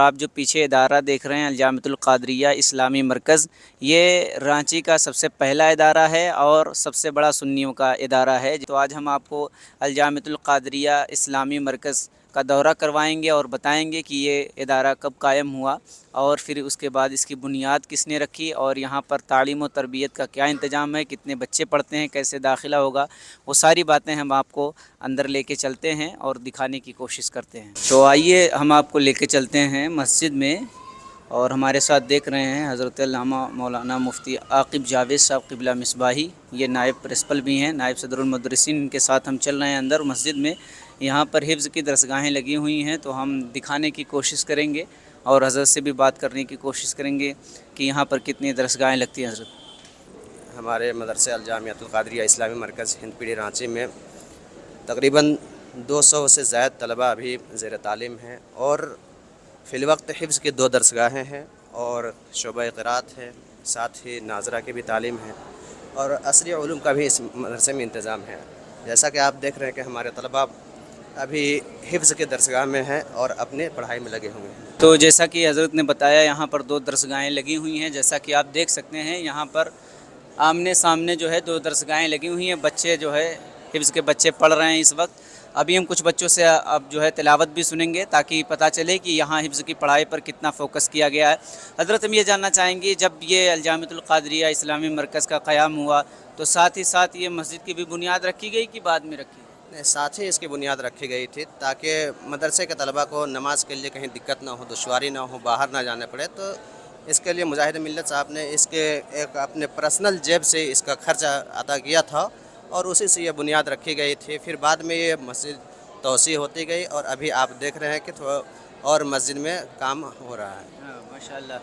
آپ جو پیچھے ادارہ دیکھ رہے ہیں الجامعۃ القادریہ اسلامی مرکز، یہ رانچی کا سب سے پہلا ادارہ ہے اور سب سے بڑا سنیوں کا ادارہ ہے۔ تو آج ہم آپ کو الجامعۃ القادریہ اسلامی مرکز کا دورہ کروائیں گے اور بتائیں گے کہ یہ ادارہ کب قائم ہوا اور پھر اس کے بعد اس کی بنیاد کس نے رکھی، اور یہاں پر تعلیم و تربیت کا کیا انتظام ہے، کتنے بچے پڑھتے ہیں، کیسے داخلہ ہوگا، وہ ساری باتیں ہم آپ کو اندر لے کے چلتے ہیں اور دکھانے کی کوشش کرتے ہیں۔ تو آئیے ہم آپ کو لے کے چلتے ہیں مسجد میں، اور ہمارے ساتھ دیکھ رہے ہیں حضرت علامہ مولانا مفتی عاقب جاوید صاحب قبلہ مصباحی، یہ نائب پرنسپل بھی ہیں، نائب صدر المدرسین، ان کے ساتھ ہم چل رہے ہیں اندر مسجد میں۔ یہاں پر حفظ کی درسگاہیں لگی ہوئی ہیں، تو ہم دکھانے کی کوشش کریں گے اور حضرت سے بھی بات کرنے کی کوشش کریں گے کہ یہاں پر کتنی درسگاہیں لگتی ہیں۔ حضرت ہمارے مدرسہ الجامعۃ القادریہ اسلامی مرکز ہند پیڑھی رانچی میں تقریباً 200 سے زائد طلبہ ابھی زیر تعلیم ہیں، اور فی الوقت حفظ کی 2 درسگاہیں ہیں اور شعبہ قرات ہے، ساتھ ہی ناظرہ کی بھی تعلیم ہے، اور عصری علوم کا بھی اس مدرسے میں انتظام ہے۔ جیسا کہ آپ دیکھ رہے ہیں کہ ہمارے طلبہ ابھی حفظ کے درسگاہ میں ہیں اور اپنے پڑھائی میں لگے ہوئے ہیں۔ تو جیسا کہ حضرت نے بتایا، یہاں پر 2 درسگاہیں لگی ہوئی ہیں، جیسا کہ آپ دیکھ سکتے ہیں یہاں پر آمنے سامنے جو ہے 2 درسگاہیں لگی ہوئی ہیں۔ بچے جو ہے حفظ کے بچے پڑھ رہے ہیں اس وقت۔ ابھی ہم کچھ بچوں سے اب جو ہے تلاوت بھی سنیں گے تاکہ پتہ چلے کہ یہاں حفظ کی پڑھائی پر کتنا فوکس کیا گیا ہے۔ حضرت ہم یہ جاننا چاہیں گے، جب یہ الجامعۃ القادریہ اسلامی مرکز کا قیام ہوا تو ساتھ ہی ساتھ یہ مسجد کی بھی بنیاد رکھی گئی کہ بعد میں رکھی گئی؟ ساتھ ہی اس کی بنیاد رکھی گئی تھی تاکہ مدرسے کے طلبہ کو نماز کے لیے کہیں دقت نہ ہو، دشواری نہ ہو، باہر نہ جانے پڑے۔ تو اس کے لیے مجاہد ملت صاحب نے اس کے ایک اپنے پرسنل جیب سے اس کا خرچہ عطا کیا تھا، اور اسی سے یہ بنیاد رکھی گئی تھی۔ پھر بعد میں یہ مسجد توسیع ہوتی گئی، اور ابھی آپ دیکھ رہے ہیں کہ اور مسجد میں کام ہو رہا ہے۔ ماشاءاللہ۔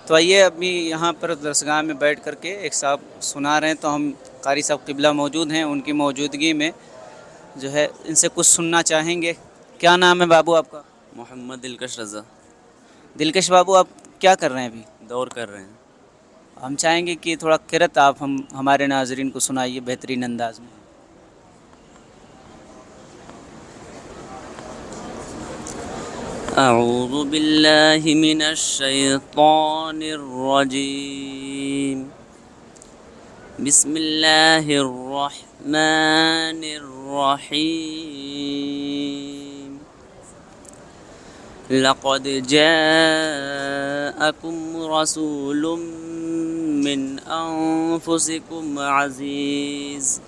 تو آئیے ابھی یہاں پر درسگاہ میں بیٹھ کر کے ایک صاحب سنا رہے ہیں، تو ہم قاری صاحب قبلہ موجود ہیں، ان کی موجودگی میں جو ہے ان سے کچھ سننا چاہیں گے۔ کیا نام ہے بابو آپ کا؟ محمد دلکش رضا۔ دلکش بابو، آپ کیا کر رہے ہیں ابھی؟ دور کر رہے ہیں۔ ہم چاہیں گے کہ تھوڑا قرأت آپ ہمارے ناظرین کو سنائیے بہترین انداز میں۔ اعوذ باللہ من الشیطان الرجیم، بسم اللہ الرحمن الرحیم، لقد جاءکم رسول من انفسکم عزیز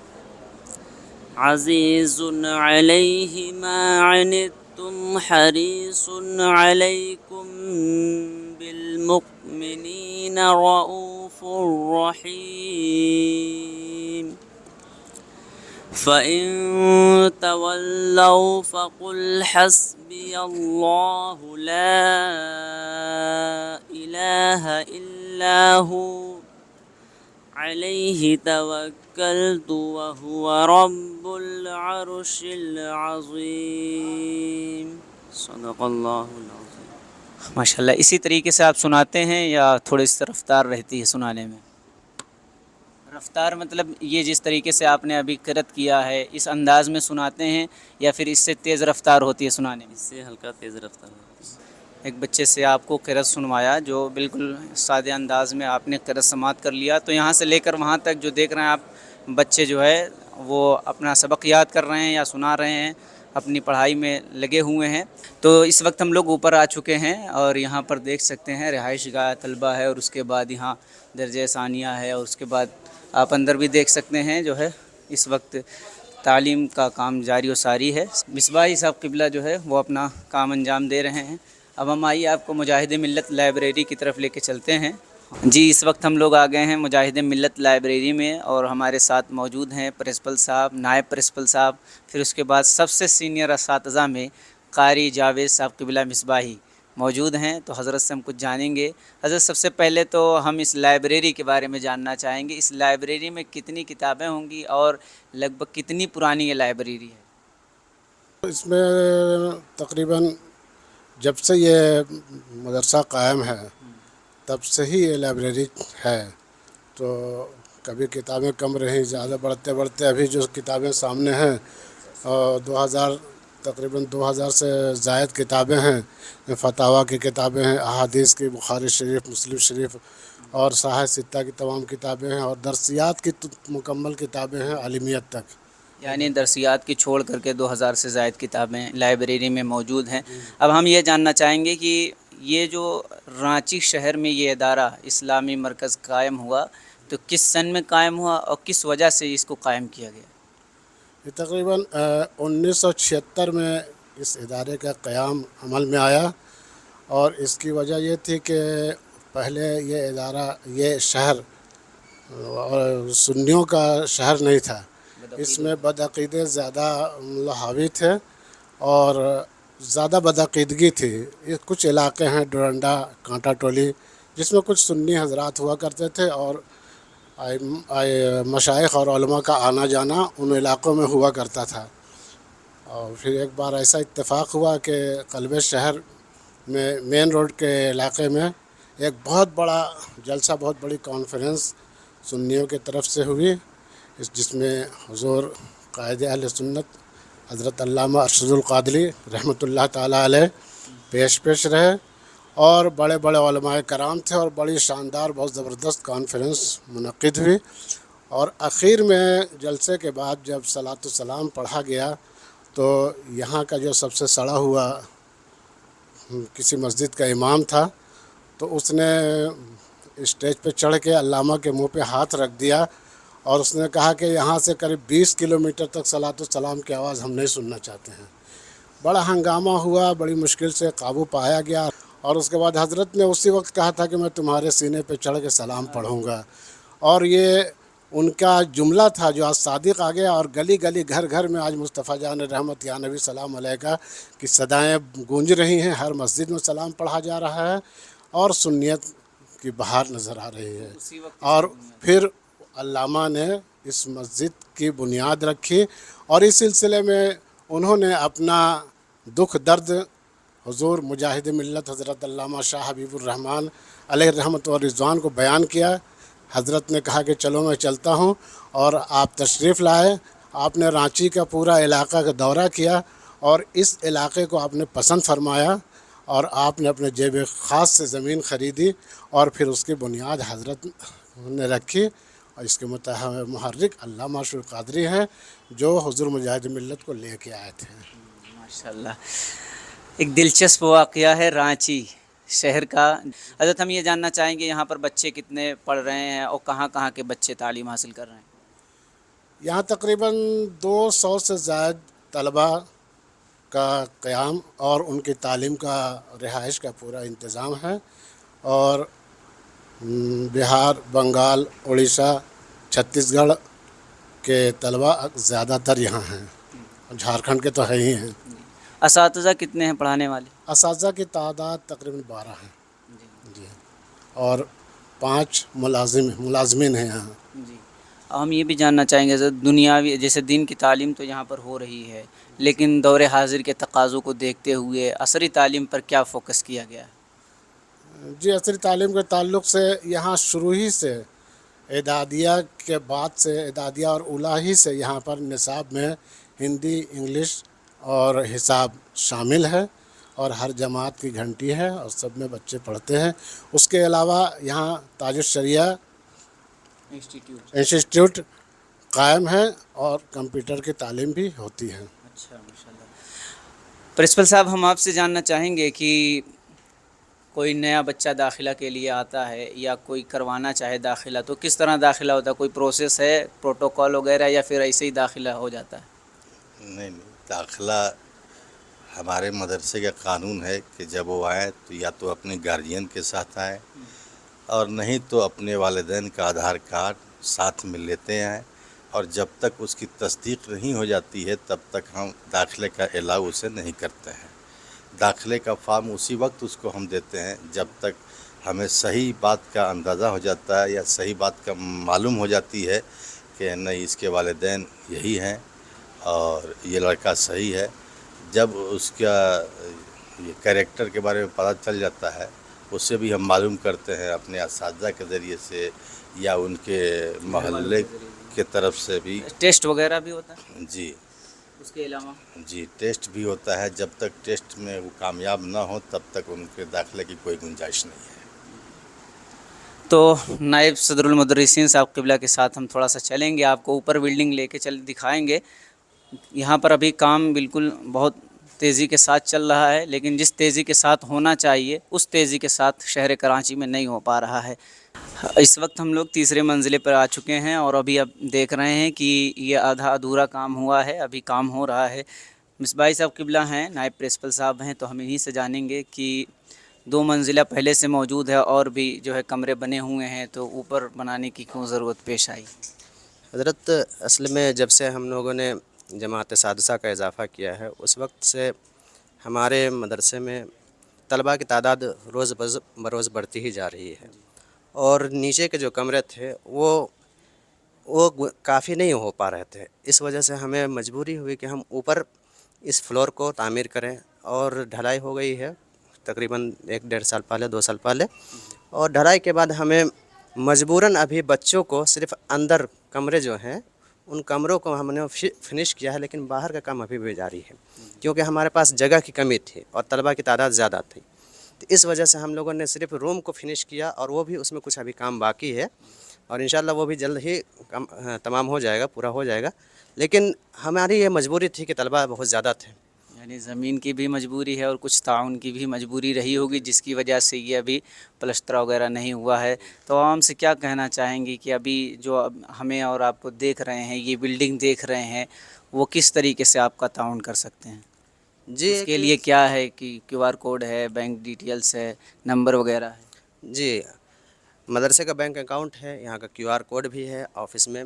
علیہ ما عنتم حریص علیکم بالمؤمنین رؤوف رحیم، فَإِن تَوَلَّوْا فَقُلْ حَسْبِيَ اللَّهُ لَا إِلَٰهَ إِلَّا هُوَ عَلَيْهِ تَوَكَّلْتُ وَهُوَ رَبُّ الْعَرْشِ الْعَظِيمِ۔ صدق اللہ العظیم۔ ماشاءاللہ۔ اسی طریقے سے آپ سناتے ہیں یا تھوڑی سی رفتار رہتی ہے سنانے میں؟ رفتار مطلب یہ جس طریقے سے آپ نے ابھی قرأت کیا ہے اس انداز میں سناتے ہیں یا پھر اس سے تیز رفتار ہوتی ہے سنانے میں؟ اس سے ہلکا تیز رفتار ہوتی ہے۔ ایک بچے سے آپ کو قرأت سنوایا جو بالکل سادے انداز میں آپ نے قرأت سماعت کر لیا، تو یہاں سے لے کر وہاں تک جو دیکھ رہے ہیں آپ بچے جو ہے وہ اپنا سبق یاد کر رہے ہیں یا سنا رہے ہیں، اپنی پڑھائی میں لگے ہوئے ہیں۔ تو اس وقت ہم لوگ اوپر آ چکے ہیں اور یہاں پر دیکھ سکتے ہیں رہائش گاہ طلبہ ہے، اور اس کے بعد یہاں درجہ ثانیہ ہے، اور اس کے بعد آپ اندر بھی دیکھ سکتے ہیں جو ہے اس وقت تعلیم کا کام جاری و ساری ہے۔ مصباحی صاحب قبلہ جو ہے وہ اپنا کام انجام دے رہے ہیں۔ اب ہم آئیے آپ کو مجاہد ملت لائبریری کی طرف لے کے چلتے ہیں۔ جی، اس وقت ہم لوگ آ گئے ہیں مجاہد ملت لائبریری میں، اور ہمارے ساتھ موجود ہیں پرنسپل صاحب، نائب پرنسپل صاحب، پھر اس کے بعد سب سے سینئر اساتذہ میں قاری جاوید صاحب قبلہ مصباحی موجود ہیں۔ تو حضرت سے ہم کچھ جانیں گے۔ حضرت سب سے پہلے تو ہم اس لائبریری کے بارے میں جاننا چاہیں گے، اس لائبریری میں کتنی کتابیں ہوں گی اور لگ بھگ کتنی پرانی یہ لائبریری ہے؟ اس میں تقریباً جب سے یہ مدرسہ قائم ہے تب سے ہی یہ لائبریری ہے، تو کبھی کتابیں کم رہیں، زیادہ بڑھتے بڑھتے ابھی جو کتابیں سامنے ہیں، اور तकरीबन 2000 से ज़ायद किताबें हैं, फतावा की किताबें हैं, अहादीस की, बुखारी शरीफ, मुस्लिम शरीफ और साहिह सित्ता की तमाम किताबें हैं, और दरसियात की मुकम्मल किताबें हैं आलिमियत तक। यानी दरसियात की छोड़ करके 2000 से ज़ायद किताबें लाइब्रेरी में मौजूद हैं। अब हम ये जानना चाहेंगे कि ये जो रांची शहर में ये इदारा इस्लामी मरकज़ कायम हुआ तो किस सन में कायम हुआ और किस वजह से इसको कायम किया गया? ये तकरीबन 1976 में इस इदारे का क़याम अमल में आया, और इसकी वजह ये थी कि पहले ये इदारा, ये शहर और सुन्नियों का शहर नहीं था, इसमें बदअक़ीदे ज़्यादा हावी थे और ज़्यादा बदअक़ीदगी थी। ये कुछ इलाके हैं डोरंडा, कांटा टोली, जिसमें कुछ सुन्नी हजरात हुआ करते थे, और मशाइख और उलमा का आना जाना उन इलाक़ों में हुआ करता था। और फिर एक बार ऐसा इत्तेफाक हुआ कि क़ल्ब शहर में मेन रोड के इलाके में एक बहुत बड़ा जलसा, बहुत बड़ी कॉन्फ्रेंस सुन्नियों की तरफ से हुई, जिसमें हुज़ूर क़ायद अहले सुन्नत हज़रत अल्लामा अरशदुल क़ादरी रहमतुल्लाह ताला अलैह पेश रहे, और बड़े बड़े उलमाए कराम थे, और बड़ी शानदार, बहुत ज़बरदस्त कॉन्फ्रेंस मुनक़्क़िद हुई। और आखिर में जलसे के बाद जब सलातो सलाम पढ़ा गया तो यहाँ का जो सबसे सड़ा हुआ किसी मस्जिद का इमाम था, तो उसने स्टेज पे चढ़ के अल्लामा के मुंह पे हाथ रख दिया, और उसने कहा कि यहाँ से करीब 20 किलोमीटर तक सलातो सलाम की आवाज़ हम नहीं सुनना चाहते हैं। बड़ा हंगामा हुआ, बड़ी मुश्किल से काबू पाया गया, और उसके बाद हज़रत ने उसी वक्त कहा था कि मैं तुम्हारे सीने पे चढ़ के सलाम पढ़ूँगा, और ये उनका जुमला था जो आज सादिक आ गया, और गली गली, घर घर में आज मुस्तफ़ा जान रहमत या नबी सलाम अलैका की सदाएँ गूंज रही हैं। हर मस्जिद में सलाम पढ़ा जा रहा है, और सुन्नियत की बहार नज़र आ रही है। और फिर अल्लामा ने इस मस्जिद की बुनियाद रखी, और इस सिलसिले में उन्होंने अपना दुख दर्द हुज़ूर मुजाहिद मिल्लत हज़रत अल्लामा शाह हबीबुर रहमान अलैहि रहमत व रिज़वान को बयान किया। हज़रत ने कहा कि चलो मैं चलता हूँ, और आप तशरीफ़ लाए। आपने रांची का पूरा इलाका का दौरा किया, और इस इलाके को आपने पसंद फरमाया, और आपने अपने जेब ख़ास से ज़मीन ख़रीदी, और फिर उसकी बुनियाद हज़रत ने रखी, और इसके मुहर्रिक अल्लामा अरशदुल क़ादरी हैं, जो हुज़ूर मुजाहिद मिल्लत को लेके आए थे। माशाल्लाह, एक दिलचस्प वाक़या है रांची शहर का। हज़रत हम ये जानना चाहेंगे यहाँ पर बच्चे कितने पढ़ रहे हैं और कहाँ कहाँ के बच्चे तालीम हासिल कर रहे हैं? यहाँ तकरीबन 200 से ज़ायद तलबा का क़याम और उनकी तालीम का, रिहाइश का पूरा इंतज़ाम है, और बिहार, बंगाल, उड़ीसा, छत्तीसगढ़ के तलबा ज़्यादातर यहाँ हैं, झारखंड के तो है ही हैं। असातिज़ा कितने हैं पढ़ाने वाले? असातिज़ा की तादाद तकरीबन 12 हैं जी, और 5 मुलाज़िमीन हैं यहाँ जी। हम ये भी जानना चाहेंगे सर, दुनियावी जैसे दीन की तालीम तो यहाँ पर हो रही है, लेकिन दौर हाजिर के तकाज़ों को देखते हुए असरी तालीम पर क्या फ़ोकस किया गया है? जी, असरी तालीम के ताल्लुक़ से यहाँ शुरू ही से एदादिया के बाद से, एदादिया और उला ही से यहाँ पर निसाब में हिंदी, इंग्लिश और हिसाब शामिल है, और हर जमात की घंटी है, और सब में बच्चे पढ़ते हैं। उसके अलावा यहाँ ताजुश शरिया इंस्टीट्यूट कायम है, और कंप्यूटर की तालीम भी होती है। अच्छा, माशाल्लाह। प्रिंसिपल साहब, हम आपसे जानना चाहेंगे कि कोई नया बच्चा दाखिला के लिए आता है या कोई करवाना चाहे दाखिला, तो किस तरह दाखिला होता है? कोई प्रोसेस है, प्रोटोकॉल वगैरह, या फिर ऐसे ही दाखिला हो जाता है? नहीं, दाखिला हमारे मदरसे का कानून है कि जब वो आए तो या तो अपने गार्जियन के साथ आए, और नहीं तो अपने वालिदैन का आधार कार्ड साथ में लेते हैं, और जब तक उसकी तस्दीक नहीं हो जाती है तब तक हम दाखिले का अलाउ उसे नहीं करते हैं। दाखिले का फॉर्म उसी वक्त उसको हम देते हैं जब तक हमें सही बात का अंदाज़ा हो जाता है, या सही बात का मालूम हो जाती है कि नहीं, इसके वालिदैन यही हैं और ये लड़का सही है। जब उसका ये कैरेक्टर के बारे में पता चल जाता है, उससे भी हम मालूम करते हैं अपने असातिज़ा के ज़रिए से, या उनके मोहल्ले के तरफ से भी। टेस्ट वगैरह भी होता है? जी, اس کے علاوہ जी टेस्ट भी होता है, जब तक टेस्ट में वो कामयाब ना हो तब तक उनके दाखिले की कोई गुंजाइश नहीं है। तो नायब सदरुल मुदर्रिसीन साहब क़िबला के साथ हम थोड़ा सा चलेंगे, आपको ऊपर बिल्डिंग लेके चल दिखाएंगे। यहाँ पर अभी काम बिल्कुल बहुत तेज़ी के साथ चल रहा है, लेकिन जिस तेज़ी के साथ होना चाहिए उस तेज़ी के साथ शहर कराची में नहीं हो पा रहा है। इस वक्त हम लोग तीसरे मंजिले पर आ चुके हैं और अभी अब देख रहे हैं कि ये आधा अधूरा काम हुआ है, अभी काम हो रहा है। मिसबाही साहब क़िबला हैं, नायब प्रिंसिपल साहब हैं, तो हम इन्हीं से जानेंगे कि 2 मंजिला पहले से मौजूद है और भी जो है कमरे बने हुए हैं, तो ऊपर बनाने की क्यों ज़रूरत पेश आई? हज़रत असल में जब से हम लोगों ने जमात सादसा का इजाफ़ा किया है, उस वक्त से हमारे मदरसे में तलबा की तादाद रोज़ बरोज़ बढ़ती ही जा रही है और नीचे के जो कमरे थे वो काफ़ी नहीं हो पा रहे थे। इस वजह से हमें मजबूरी हुई कि हम ऊपर इस फ्लोर को तामीर करें और ढलाई हो गई है तकरीबन 1-1.5 साल पहले, 2 साल पहले। और ढलाई के बाद हमें मजबूरन अभी बच्चों को सिर्फ़ अंदर कमरे जो हैं उन कमरों को हमने फिनिश किया है, लेकिन बाहर का काम अभी भी जारी है क्योंकि हमारे पास जगह की कमी थी और तलबा की तादाद ज़्यादा थी। तो इस वजह से हम लोगों ने सिर्फ़ रूम को फिनिश किया और वो भी उसमें कुछ अभी काम बाकी है और इंशाअल्लाह वो भी जल्द ही तमाम हो जाएगा, पूरा हो जाएगा। लेकिन हमारी ये मजबूरी थी कि तलबा बहुत ज़्यादा थे। यानी ज़मीन की भी मजबूरी है और कुछ ताउन की भी मजबूरी रही होगी, जिसकी वजह से ये अभी प्लस्तर वगैरह नहीं हुआ है। तो आवाम से क्या कहना चाहेंगी कि अभी जो अब हमें और आपको देख रहे हैं, ये बिल्डिंग देख रहे हैं, वो किस तरीके से आपका ताउन कर सकते हैं? जी उसके लिए क्या है कि QR कोड है, बैंक डिटेल्स है, नंबर वगैरह है? जी, मदरसे का बैंक अकाउंट है, यहाँ का QR कोड भी है ऑफ़िस में।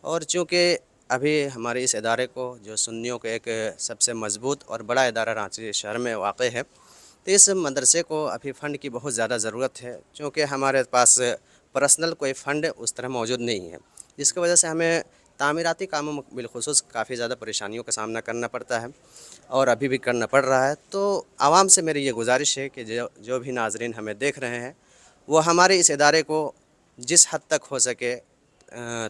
और चूँकि अभी हमारे इस इदारे को जो सुन्नियों के एक सबसे मज़बूत और बड़ा इदारा रांची शहर में वाक़ है, तो इस मदरसे को अभी फ़ंड की बहुत ज़्यादा ज़रूरत है चूँकि हमारे पास पर्सनल कोई फ़ंड उस तरह मौजूद नहीं है, जिसकी वजह से हमें तामीराती कामों में बिलख़ुसूस काफ़ी ज़्यादा परेशानियों का सामना करना पड़ता है और अभी भी करना पड़ रहा है। तो आवाम से मेरी ये गुजारिश है कि जो भी नाज़रीन हमें देख रहे हैं वो हमारे इस इदारे को जिस हद तक हो सके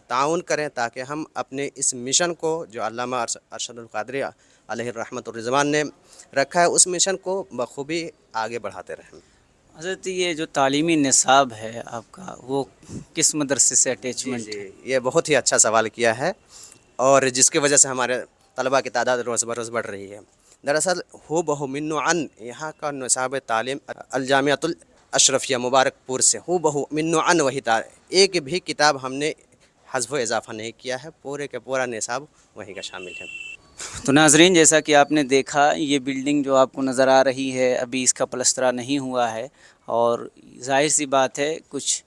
ताउन करें ताकि हम अपने इस मिशन को जो अल्लामा अरशदुल क़ादरी अलैहि रहमतुर रिज़वान ने रखा है उस मिशन को बखूबी आगे बढ़ाते रहें। हज़रत ये जो तालीमी निसाब है आपका, वो किस मदरसे से अटैचमेंट है? जी, ये बहुत ही अच्छा सवाल किया है और जिसकी वजह से हमारे तलबा की तादाद रोज़ बरोज़ बढ़ रही है। दरअसल हू बहु मिन्नु अन यहाँ का निसाब तालीम अल जामियातुल अशरफिया मुबारकपुर से हू बहु मिन्नु अन वही एक भी किताब हमने हज़्फ़ इजाफ़ा नहीं किया है, पूरे के पूरा निसाब वहीं का शामिल है। तो नाज़रीन, जैसा कि आपने देखा, ये बिल्डिंग जो आपको नज़र आ रही है, अभी इसका प्लस्तरा नहीं हुआ है और ज़ाहिर सी बात है कुछ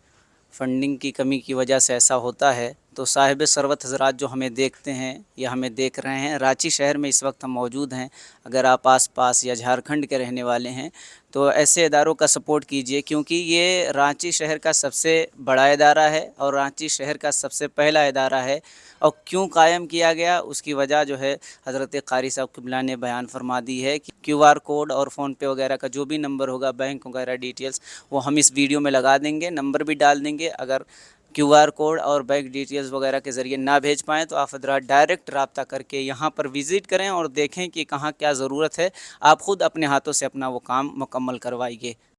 फंडिंग की कमी की वजह से ऐसा होता है। तो साहिब सरवत हज़रात जो हमें देखते हैं या हमें देख रहे हैं, रांची शहर में इस वक्त हम मौजूद हैं। अगर आप आस-पास या झारखंड के रहने वाले हैं तो ऐसे इदारों का सपोर्ट कीजिए, क्योंकि ये रांची शहर का सबसे बड़ा इदारा है और रांची शहर का सबसे पहला इदारा है। और क्यों कायम किया गया, उसकी वजह जो है हज़रत क़ारी साहब क़िबला ने बयान फरमा दी है कि QR कोड और फ़ोनपे वगैरह का जो भी नंबर होगा, बैंक वगैरह डिटेल्स, वो हम इस वीडियो में लगा देंगे, नंबर भी डाल देंगे। अगर QR कोड और बैंक डिटेल्स वगैरह के ज़रिए ना भेज पाएँ तो आप हज़रात डायरेक्ट रब्ता करके यहाँ पर विज़िट करें और देखें कि कहाँ क्या ज़रूरत है। आप ख़ुद अपने हाथों से अपना वो काम मुकम्मल करवाइए।